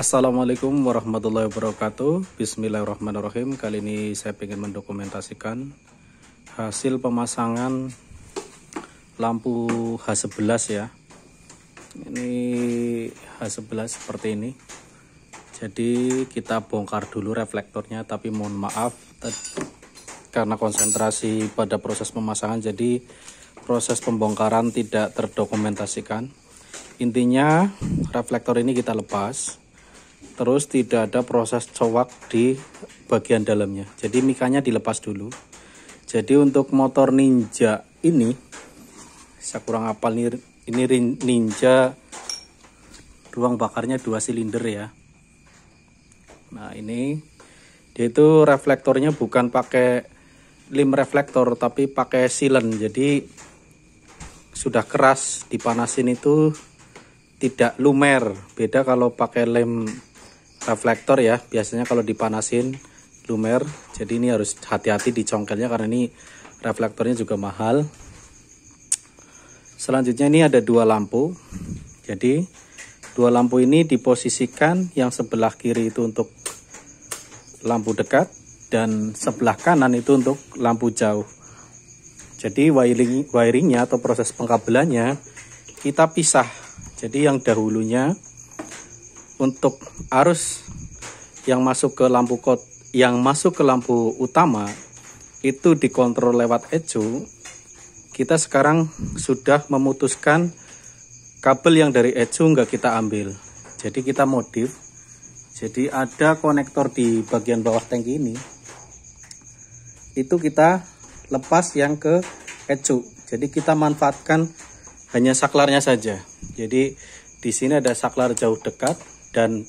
Assalamualaikum warahmatullahi wabarakatuh. Bismillahirrahmanirrahim. Kali ini saya ingin mendokumentasikan hasil pemasangan lampu H11 ya. Ini H11 seperti ini. Jadi kita bongkar dulu reflektornya, tapi mohon maaf karena konsentrasi pada proses pemasangan, jadi proses pembongkaran tidak terdokumentasikan. Intinya reflektor ini kita lepas, terus tidak ada proses cowak di bagian dalamnya, jadi mikanya dilepas dulu. Jadi untuk motor Ninja ini, saya kurang hafal nih, ini Ninja ruang bakarnya 2 silinder ya. Nah ini dia itu reflektornya bukan pakai lem reflektor tapi pakai silen, jadi sudah keras, dipanasin itu tidak lumer. Beda kalau pakai lem reflektor ya, biasanya kalau dipanasin lumer. Jadi ini harus hati-hati dicongkelnya karena ini reflektornya juga mahal. Selanjutnya ini ada 2 lampu. Jadi 2 lampu ini diposisikan, yang sebelah kiri itu untuk lampu dekat dan sebelah kanan itu untuk lampu jauh. Jadi wiringnya atau proses pengkabelannya kita pisah. Jadi yang dahulunya untuk arus yang masuk ke lampu utama itu dikontrol lewat ECU. Kita sekarang sudah memutuskan kabel yang dari ECU nggak kita ambil. Jadi kita modif. Jadi ada konektor di bagian bawah tangki ini. Itu kita lepas yang ke ECU. Jadi kita manfaatkan hanya saklarnya saja. Jadi di sini ada saklar jauh dekat dan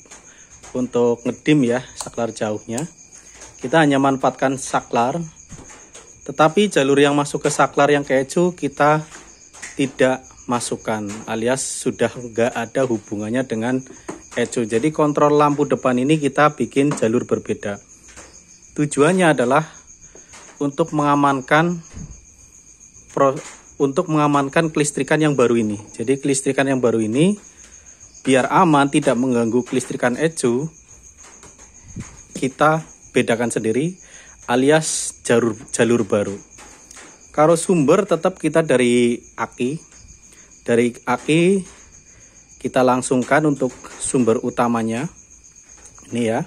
untuk ngedim ya saklar jauhnya. Kita hanya manfaatkan saklar. Tetapi jalur yang masuk ke saklar yang ke ECU kita tidak masukkan, alias sudah nggak ada hubungannya dengan ECU. Jadi kontrol lampu depan ini kita bikin jalur berbeda. Tujuannya adalah untuk mengamankan kelistrikan yang baru ini. Jadi kelistrikan yang baru ini biar aman, tidak mengganggu kelistrikan ECU, kita bedakan sendiri alias jalur baru. Kalau sumber tetap kita dari aki. Dari aki kita langsungkan untuk sumber utamanya. Ini ya.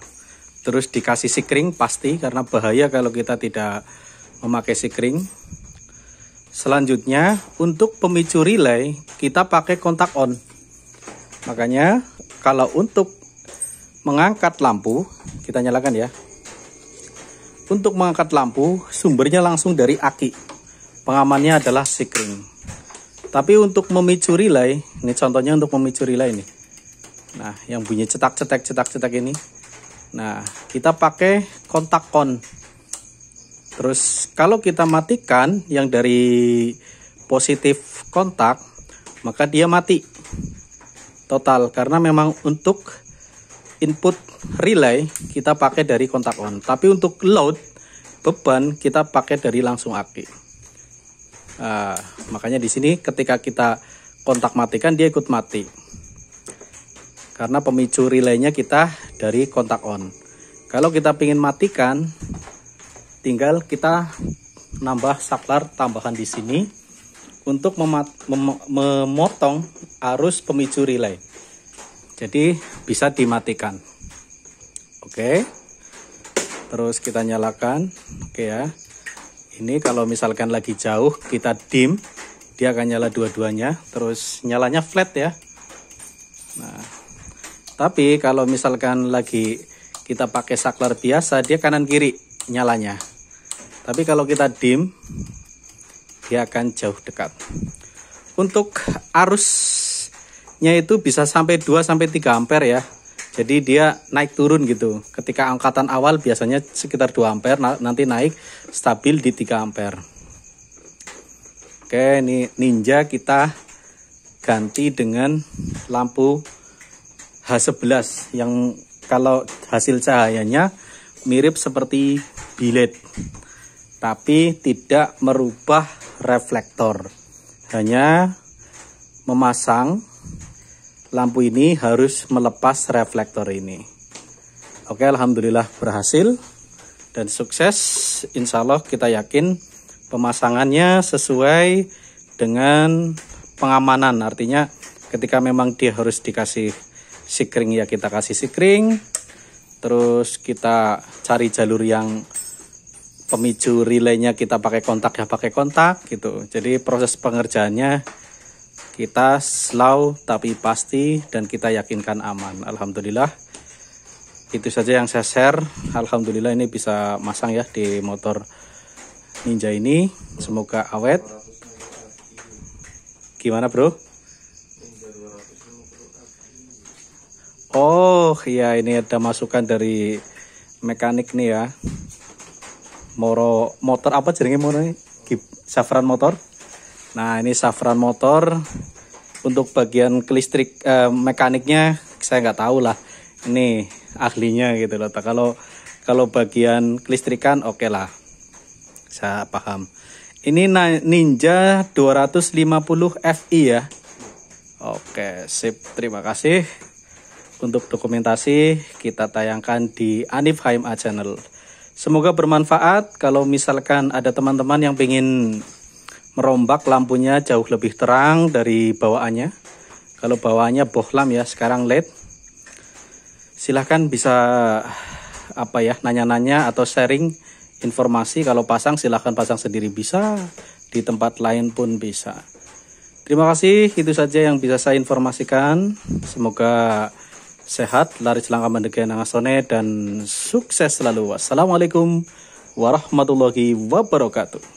Terus dikasih sikring pasti, karena bahaya kalau kita tidak memakai sikring. Selanjutnya untuk pemicu relay kita pakai kontak on. Makanya kalau untuk mengangkat lampu, kita nyalakan ya. Untuk mengangkat lampu sumbernya langsung dari aki. Pengamannya adalah sikring. Tapi untuk memicu relay, ini contohnya untuk memicu relay ini. Nah, yang bunyi cetak ini. Nah, kita pakai kontak on. Terus kalau kita matikan yang dari positif kontak, maka dia mati total, karena memang untuk input relay kita pakai dari kontak on. Tapi untuk load beban kita pakai dari langsung aki. Makanya di sini ketika kita kontak matikan dia ikut mati. Karena pemicu relaynya kita dari kontak on. Kalau kita ingin matikan, tinggal kita nambah saklar tambahan di sini untuk memotong arus pemicu relay. Jadi bisa dimatikan. Oke. Terus kita nyalakan. Oke ya. Ini kalau misalkan lagi jauh kita dim, dia akan nyala dua-duanya. Terus nyalanya flat ya. Nah, tapi kalau misalkan lagi kita pakai saklar biasa, dia kanan kiri nyalanya. Tapi kalau kita dim, dia akan jauh dekat. Untuk arusnya itu bisa sampai 2-3 ampere ya. Jadi dia naik turun gitu. Ketika angkatan awal biasanya sekitar 2 ampere, nanti naik stabil di 3 ampere. Oke, ini Ninja kita ganti dengan lampu H11 yang kalau hasil cahayanya mirip seperti bilet, tapi tidak merubah reflektor. Hanya memasang lampu ini harus melepas reflektor ini. Oke, alhamdulillah berhasil dan sukses. Insya Allah kita yakin pemasangannya sesuai dengan pengamanan. Artinya ketika memang dia harus dikasih sikring ya kita kasih sikring. Terus kita cari jalur yang pemicu relaynya kita pakai kontak ya pakai kontak gitu. Jadi proses pengerjaannya kita slow tapi pasti dan kita yakinkan aman. Alhamdulillah itu saja yang saya share. Alhamdulillah ini bisa masang ya di motor Ninja ini. Semoga awet. Gimana bro? Oh iya, ini ada masukan dari mekanik nih ya. Motor apa jaringnya motor ini? Safran motor. Nah ini safran motor. Untuk bagian kelistrik mekaniknya saya nggak tahu lah. Ini ahlinya gitu loh. Kalau bagian kelistrikan oke lah. Saya paham. Ini Ninja 250 Fi ya. Oke, sip. Terima kasih. Untuk dokumentasi kita tayangkan di Hanif HMA Channel. Semoga bermanfaat. Kalau misalkan ada teman-teman yang ingin merombak lampunya jauh lebih terang dari bawaannya. Kalau bawaannya bohlam ya, sekarang LED. Silahkan bisa nanya-nanya atau sharing informasi. Kalau pasang silahkan pasang sendiri bisa, di tempat lain pun bisa. Terima kasih, itu saja yang bisa saya informasikan. Semoga sehat, laris langkah mendegaya nangasone, dan sukses selalu. Wassalamualaikum warahmatullahi wabarakatuh.